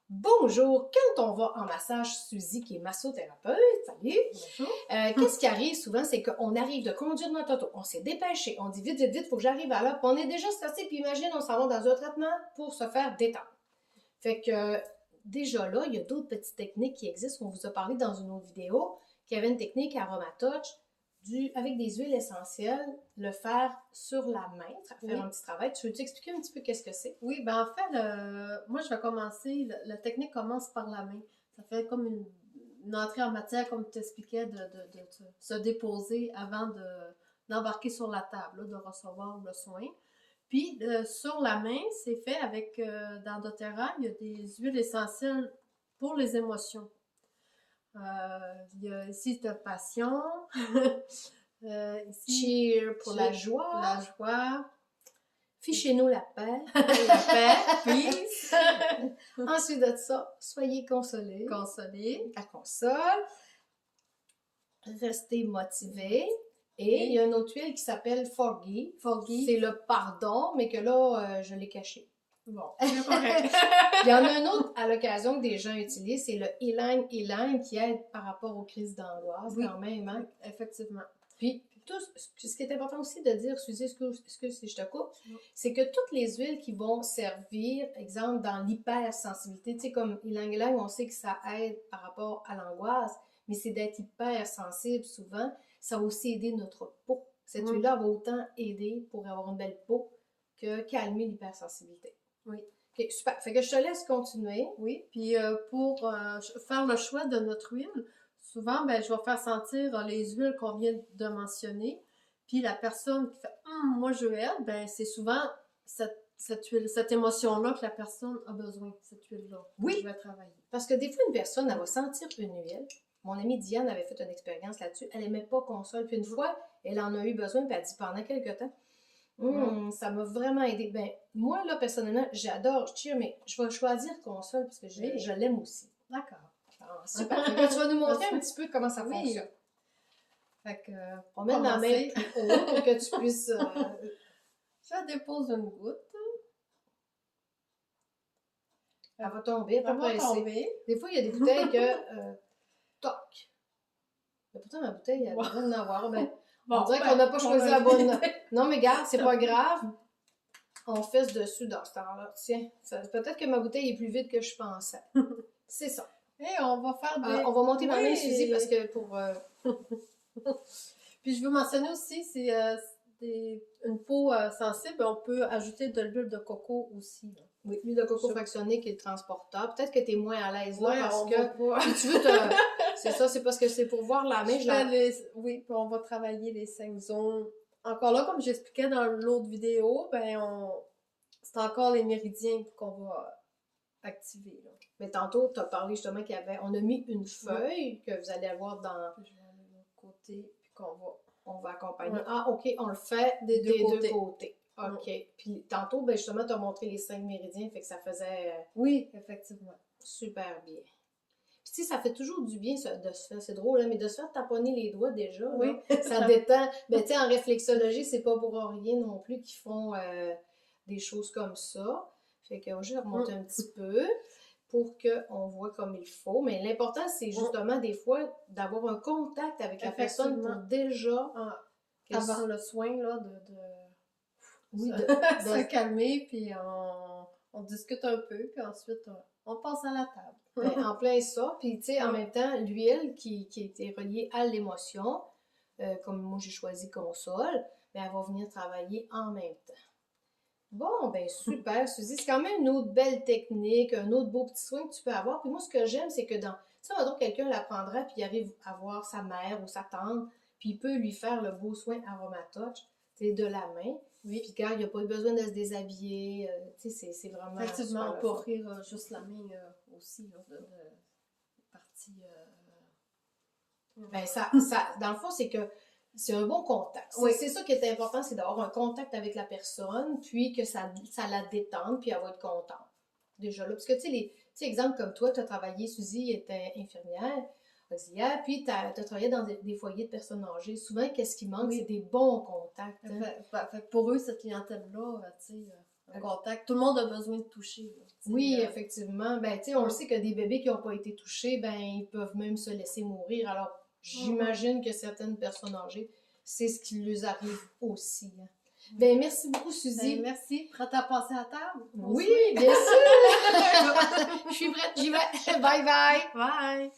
Bonjour! Quand on va en massage, Suzy, qui est massothérapeute, salut! Bonjour. Qu'est-ce qui arrive souvent, c'est qu'on arrive de conduire notre auto, on s'est dépêché, on dit vite, vite, vite, faut que j'arrive à l'heure, puis on est déjà stressé, puis imagine, on s'en va dans un traitement pour se faire détendre. Fait que, déjà là, il y a d'autres petites techniques qui existent. On vous a parlé dans une autre vidéo qu'il y avait une technique AromaTouch avec des huiles essentielles, le faire sur la main, faire un petit travail. Tu veux-tu expliquer un petit peu qu'est-ce que c'est? Oui, ben en fait, moi je vais commencer, la technique commence par la main. Ça fait comme une entrée en matière, comme tu t'expliquais, de se déposer avant d'embarquer sur la table, là, de recevoir le soin. Puis sur la main, c'est fait avec, dans doTERRA, il y a des huiles essentielles pour les émotions. Il y a ici de passion, ici Cheer pour la joie. la joie, Fichez-nous la paix. la paix, peace, Ensuite de ça, soyez consolés. consoler. La console. Restez motivés. Et il y a une autre huile qui s'appelle Forgive. Forgive. C'est le pardon, mais que là, je l'ai caché. Bon, c'est correct. Il y en a un autre à l'occasion que des gens utilisent, c'est le Eline qui aide par rapport aux crises d'angoisse Oui. quand même. Hein? Effectivement. Puis, ce qui est important aussi de dire, Suzy, excuse si je te coupe, c'est que toutes les huiles qui vont servir, exemple, dans l'hypersensibilité, tu sais, comme ylang-ylang, on sait que ça aide par rapport à l'angoisse, mais c'est d'être hypersensible souvent, ça va aussi aider notre peau. Cette huile-là va autant aider pour avoir une belle peau que calmer l'hypersensibilité. Oui. OK, super. Fait que je te laisse continuer. Oui, puis pour faire le choix de notre huile, souvent, ben, je vais faire sentir les huiles qu'on vient de mentionner. Puis la personne qui fait moi je veux elle, ben, c'est souvent cette huile, cette émotion-là que la personne a besoin, cette huile-là. Oui. Je vais travailler. Parce que des fois, une personne, elle va sentir une huile. Mon amie Diane avait fait une expérience là-dessus. Elle n'aimait pas qu'on console. Puis une fois, elle en a eu besoin, puis elle a dit pendant quelques temps, ça m'a vraiment aidé. Ben, moi, là, personnellement, j'adore cheer, mais je vais choisir console parce que je l'aime aussi. D'accord. Ah, super. Fait que tu vas nous montrer un petit peu comment ça Oui. fonctionne. Fait que, On met la main plus haut pour que tu puisses... Je dépose une goutte. Elle va tomber, Elle va tomber. Des fois, il y a des bouteilles que... toc! Mais pourtant, ma bouteille, elle devrait en avoir. Ben, Bon, on dirait qu'on n'a pas choisi la bonne... idée. Non, mais regarde, c'est pas grave. On fesse dessus dans ce temps-là. Tiens, peut-être que ma bouteille est plus vide que je pensais. C'est ça. Et on va faire des... On va monter ma main, Oui. Suzy, parce que pour... Puis je veux mentionner aussi, c'est une peau sensible, on peut ajouter de l'huile de coco aussi. Là. Oui, l'huile de coco fractionnée qui est transportable. Peut-être que tu es moins à l'aise là Ouais, parce on que... va pas... Puis tu veux te... C'est ça, c'est parce que c'est pour voir la main. Oui, puis on va travailler les 5 zones. Encore là, comme j'expliquais dans l'autre vidéo, ben c'est encore les méridiens qu'on va activer. Là. Mais tantôt, tu as parlé justement on a mis une feuille que vous allez avoir dans... Puis je vais aller de l'autre côté, puis On va accompagner. Ouais. Ah, OK, on le fait des deux côtés. OK. Ouais. Puis tantôt, ben justement, tu as montré les 5 méridiens, fait que ça faisait Oui, effectivement. super bien. Puis tu sais, ça fait toujours du bien de se faire, c'est drôle, hein, mais de se faire taponner les doigts déjà, Oui. là, ça détend. Ben tu sais, en réflexologie, c'est pas pour rien non plus qu'ils font des choses comme ça. Fait que je vais remonter un petit peu pour qu'on voit comme il faut. Mais l'important, c'est justement des fois d'avoir un contact avec la personne pour déjà... Avant le soin, là, Oui, de se calmer, puis on discute un peu, puis ensuite on passe à la table. Ben, en plein ça. Puis, tu sais, en même temps, l'huile qui était reliée à l'émotion, comme moi j'ai choisi console, ben, elle va venir travailler en même temps. Bon, ben super, Suzy. C'est quand même une autre belle technique, un autre beau petit soin que tu peux avoir. Puis moi, ce que j'aime, c'est que dans... Ça, mettons, quelqu'un l'apprendra, puis il arrive à voir sa mère ou sa tante, puis il peut lui faire le beau soin AromaTouch, tu sais, de la main. Oui. Puis quand il n'y a pas besoin de se déshabiller, tu sais, c'est vraiment... Effectivement, on peut offrir juste la main aussi, là, de partie... Ben, dans le fond, c'est que c'est un bon contact. Oui. C'est ça qui est important, c'est d'avoir un contact avec la personne, puis que ça la détende, puis elle va être contente. Déjà là. Parce que, tu sais, exemple comme toi, tu as travaillé, Suzy était infirmière, auxiliaire, puis tu as travaillé dans des foyers de personnes âgées. Souvent, qu'est-ce qui manque? Oui. C'est des bons contacts. Hein? Fait pour eux, cette clientèle-là, tu sais, le contact. Tout le monde a besoin de toucher. Là, Oui, effectivement. Ben, tu sais, on le sait que des bébés qui n'ont pas été touchés, ben, ils peuvent même se laisser mourir. Alors, j'imagine que certaines personnes âgées, c'est ce qui leur arrive aussi. Hein. Ben, merci beaucoup, Suzy. Ben, merci. Prête à passer à table? Oui, bien sûr! Je suis prête, j'y vais. Bye bye! Bye!